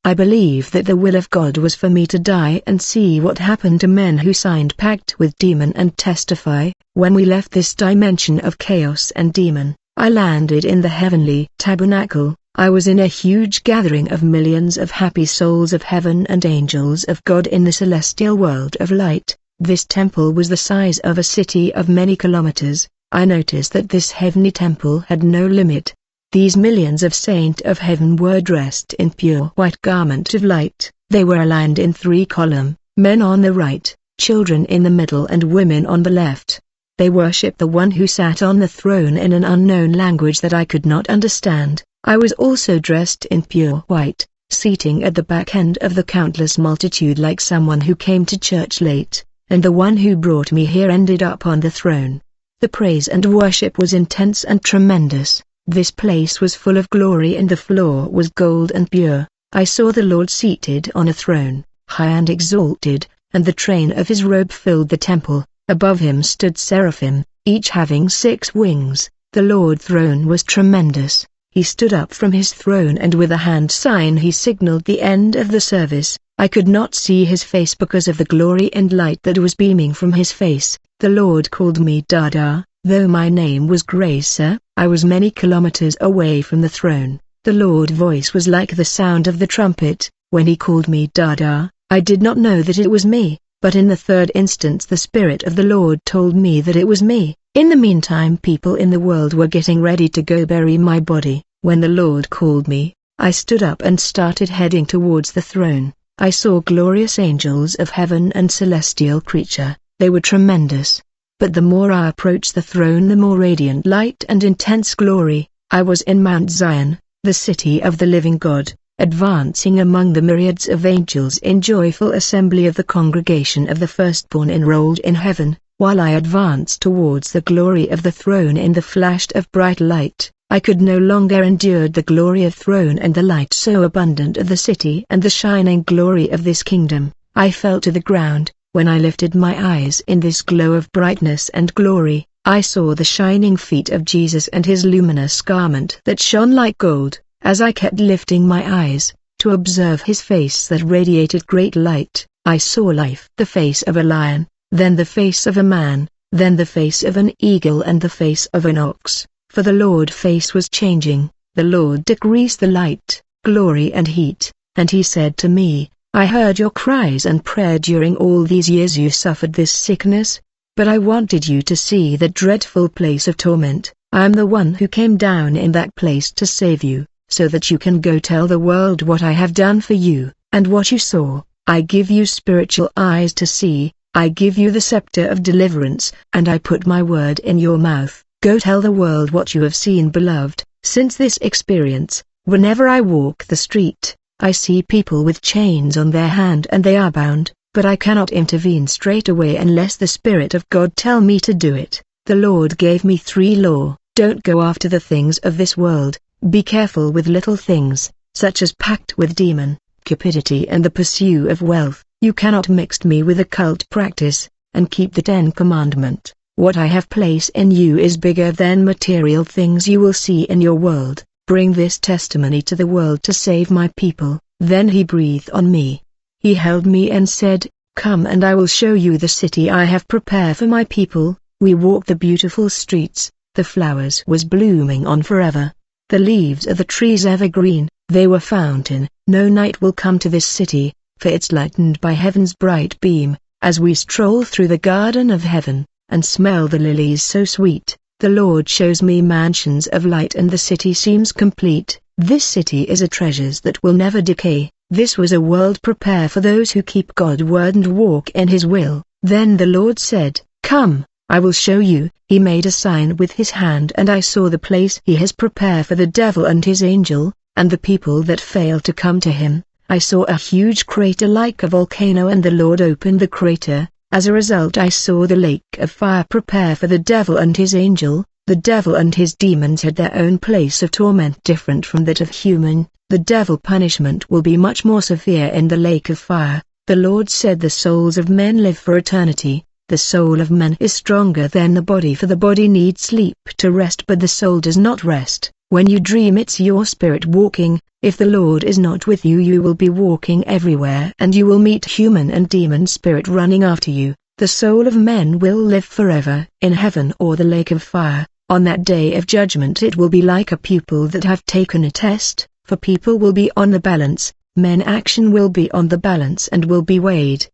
I believe that the will of God was for me to die and see what happened to men who signed pact with demon and testify. When we left this dimension of chaos and demon, I landed in the heavenly tabernacle. I was in a huge gathering of millions of happy souls of heaven and angels of God in the celestial world of light. This temple was the size of a city of many kilometers. I noticed that this heavenly temple had no limit. These millions of saints of heaven were dressed in pure white garment of light. They were aligned in 3 columns, men on the right, children in the middle and women on the left. They worshipped the one who sat on the throne in an unknown language that I could not understand. I was also dressed in pure white, seating at the back end of the countless multitude like someone who came to church late, and the one who brought me here ended up on the throne. The praise and worship was intense and tremendous. This place was full of glory and the floor was gold and pure. I saw the Lord seated on a throne, high and exalted, and the train of his robe filled the temple. Above him stood seraphim, each having 6 wings. The Lord's throne was tremendous. He stood up from his throne and with a hand sign he signaled the end of the service. I could not see his face because of the glory and light that was beaming from his face. The Lord called me Dada, though my name was Gracer. I was many kilometers away from the throne. The Lord's voice was like the sound of the trumpet. When he called me Dada, I did not know that it was me, but in the 3rd instance the Spirit of the Lord told me that it was me. In the meantime people in the world were getting ready to go bury my body. When the Lord called me, I stood up and started heading towards the throne. I saw glorious angels of heaven and celestial creature. They were tremendous. But the more I approached the throne the more radiant light and intense glory. I was in Mount Zion, the city of the living God, advancing among the myriads of angels in joyful assembly of the congregation of the firstborn enrolled in heaven. While I advanced towards the glory of the throne in the flash of bright light, I could no longer endure the glory of throne and the light so abundant of the city and the shining glory of this kingdom. I fell to the ground. When I lifted my eyes in this glow of brightness and glory, I saw the shining feet of Jesus and his luminous garment that shone like gold. As I kept lifting my eyes, to observe his face that radiated great light, I saw life. The face of a lion, then the face of a man, then the face of an eagle and the face of an ox. For the Lord's face was changing. The Lord decreased the light, glory and heat, and he said to me, I heard your cries and prayer during all these years you suffered this sickness, but I wanted you to see that dreadful place of torment. I am the one who came down in that place to save you, so that you can go tell the world what I have done for you, and what you saw. I give you spiritual eyes to see, I give you the scepter of deliverance, and I put my word in your mouth. Go tell the world what you have seen, beloved. Since this experience, whenever I walk the street, I see people with chains on their hand and they are bound, but I cannot intervene straight away unless the Spirit of God tell me to do it. The Lord gave me 3 laws. Don't go after the things of this world, be careful with little things, such as pact with demon, cupidity and the pursuit of wealth. You cannot mix me with occult practice, and keep the 10 commandments. What I have placed in you is bigger than material things you will see in your world. Bring this testimony to the world to save my people. Then he breathed on me. He held me and said, Come and I will show you the city I have prepared for my people. We walked the beautiful streets, the flowers was blooming on forever. The leaves of the trees evergreen, they were fountain. No night will come to this city, for it's lightened by heaven's bright beam. As we stroll through the garden of heaven, and smell the lilies so sweet, the Lord shows me mansions of light and the city seems complete. This city is a treasure that will never decay. This was a world prepared for those who keep God's word and walk in his will. Then the Lord said, Come, I will show you. He made a sign with his hand and I saw the place he has prepared for the devil and his angel, and the people that fail to come to him. I saw a huge crater like a volcano and the Lord opened the crater. As a result I saw the lake of fire prepare for the devil and his angel. The devil and his demons had their own place of torment different from that of human. The devil punishment will be much more severe in the lake of fire. The Lord said the souls of men live for eternity. The soul of man is stronger than the body, for the body needs sleep to rest but the soul does not rest. When you dream it's your spirit walking, If the Lord is not with you, you will be walking everywhere and you will meet human and demon spirit running after you. The soul of men will live forever in heaven or the lake of fire. On that day of judgment it will be like a pupil that have taken a test, for people will be on the balance, men action will be on the balance and will be weighed.